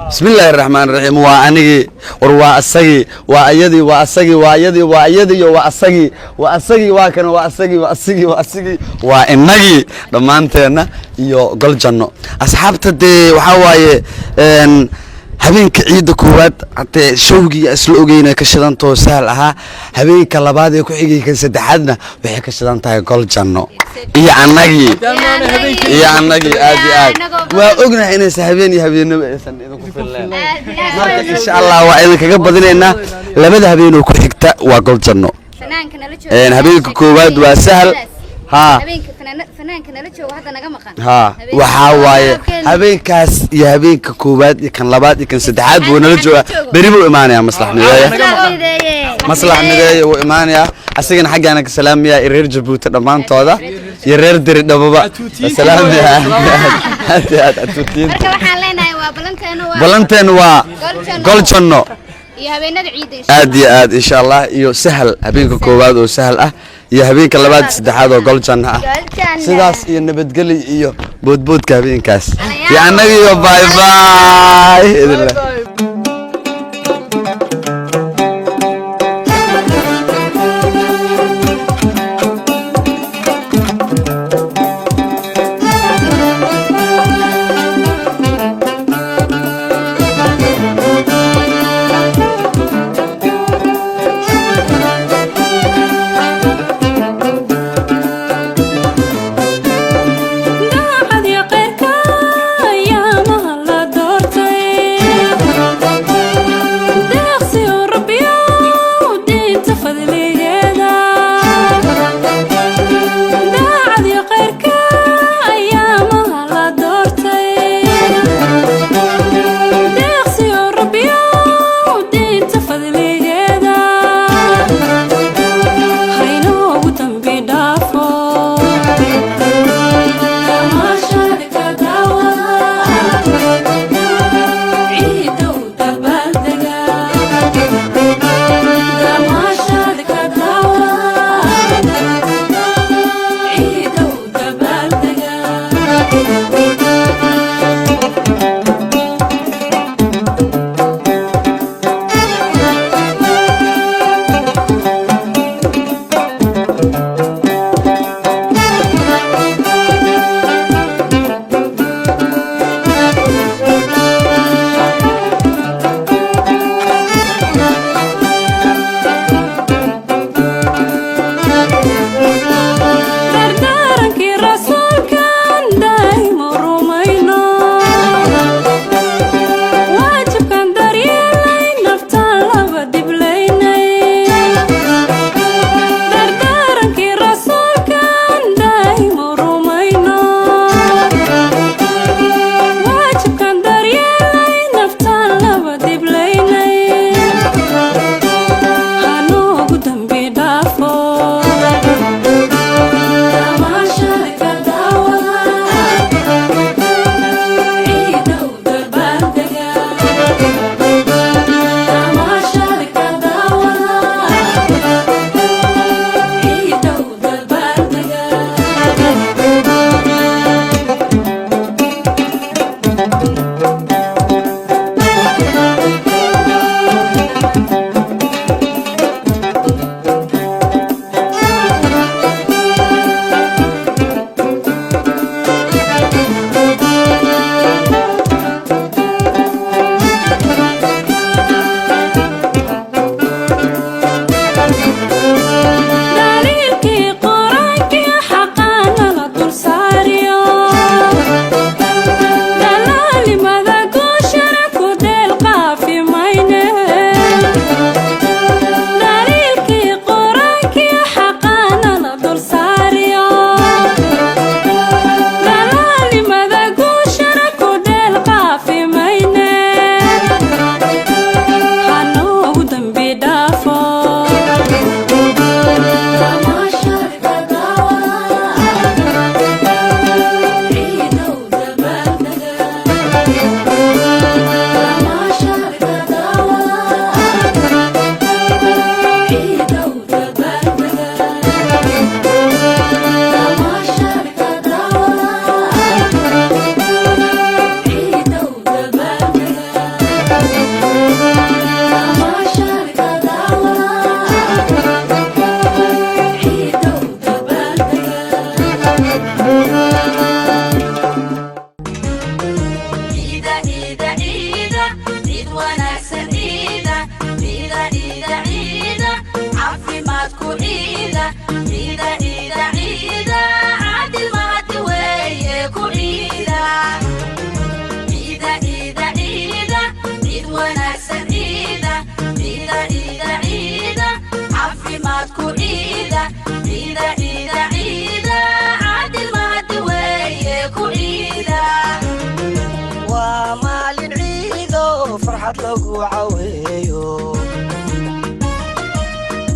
بسم الله الرحمن الرحيم وأني وروا أسقي وأيدي وأسقي وأيدي وأيدي وأسقي وأسقي وكان وأسقي وأسقي وأسقي وإنجي لما أنتنا يو قل جنة أصحاب تدي وحواي habeenka ciida koowaad hata showgii asloogeena ka shidanto saalaha habeenka labaad ee ku xigay kan saddexaadna waxay ka shidan tahay gol janno iyo annagi aad waa ognahay inay habeen iyo habeenimo aysan idinku filaan marka insha Allah waa idin kaga badinaynaa labada habeen oo ku xigta waa gol janno habeenka koowaad waa sahal ها فنانك نلا جوga hadda naga maqan ها waxa waaye habeenkaas iyo habeenka koowaad iyo kan labaad iyo kan saddexaad buu nala jooga bari buu imaanaya maslax mideeye uu imaanaya asagana xaqana ka salaamaya reer Jabuuti dhamaantooda iyo reer Diri dhababa salaamaya marka waxaan leenahay waa balanteena waa gol janno iyo habeenada ciida aad insha Allah iyo sahal habeenka koowaad oo sahal ah iyo habeenka labaad saddexaad oo gol janno ah sidaas iyo nabadgeli iyo boodboodka habeenkaas iyo annaga iyo bye bye كعيدة عيدة عيدة عيدة عادل مهد ويا كعيدة ومال عيدو فرحة لو عويو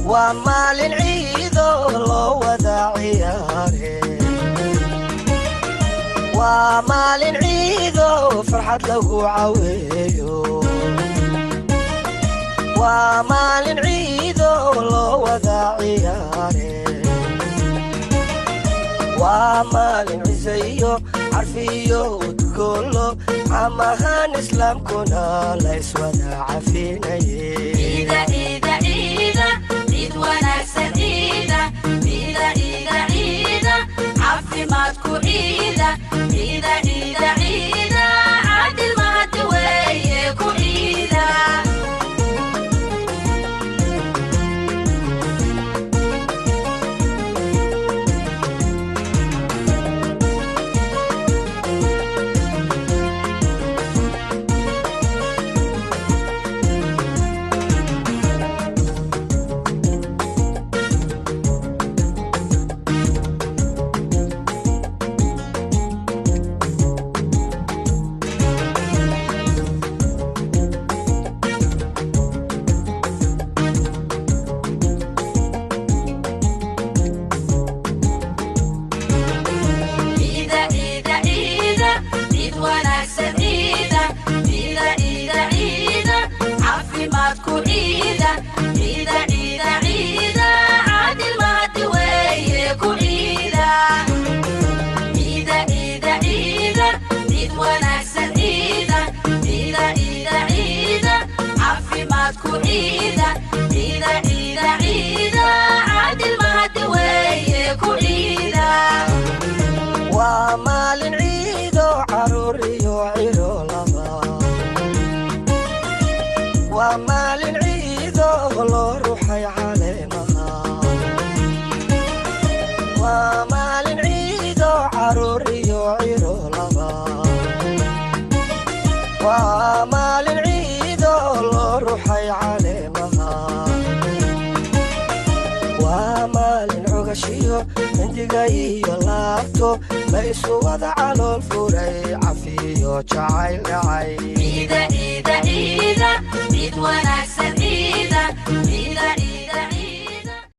ومال عيدو لو ودا عياري ومال عيدو فرحة لو عويو ومال عيدو لو ودا عياري ومال عزيو عرفيو كله عمهان اسلام كنا ليس ودا عفيني عيدة عيدة عيدة عيد ونكسر عيدة عيدة عيدة عيدة عفي ما تكون عيدة عيدة عيدة عيدة عادل مهد ويا كعيدة ومال عيدو عروريو عيرو لبا ومال عيدو لو روحي عليمها ومال عيدو عروريو عيرو لبا ومال عيدو لو روحي عليمها ومال عقشيو عندي قايو لابتو ليسو وضع على الفوري عفيو جعيل عين عيدة عيدة عيدة عيد ونكسر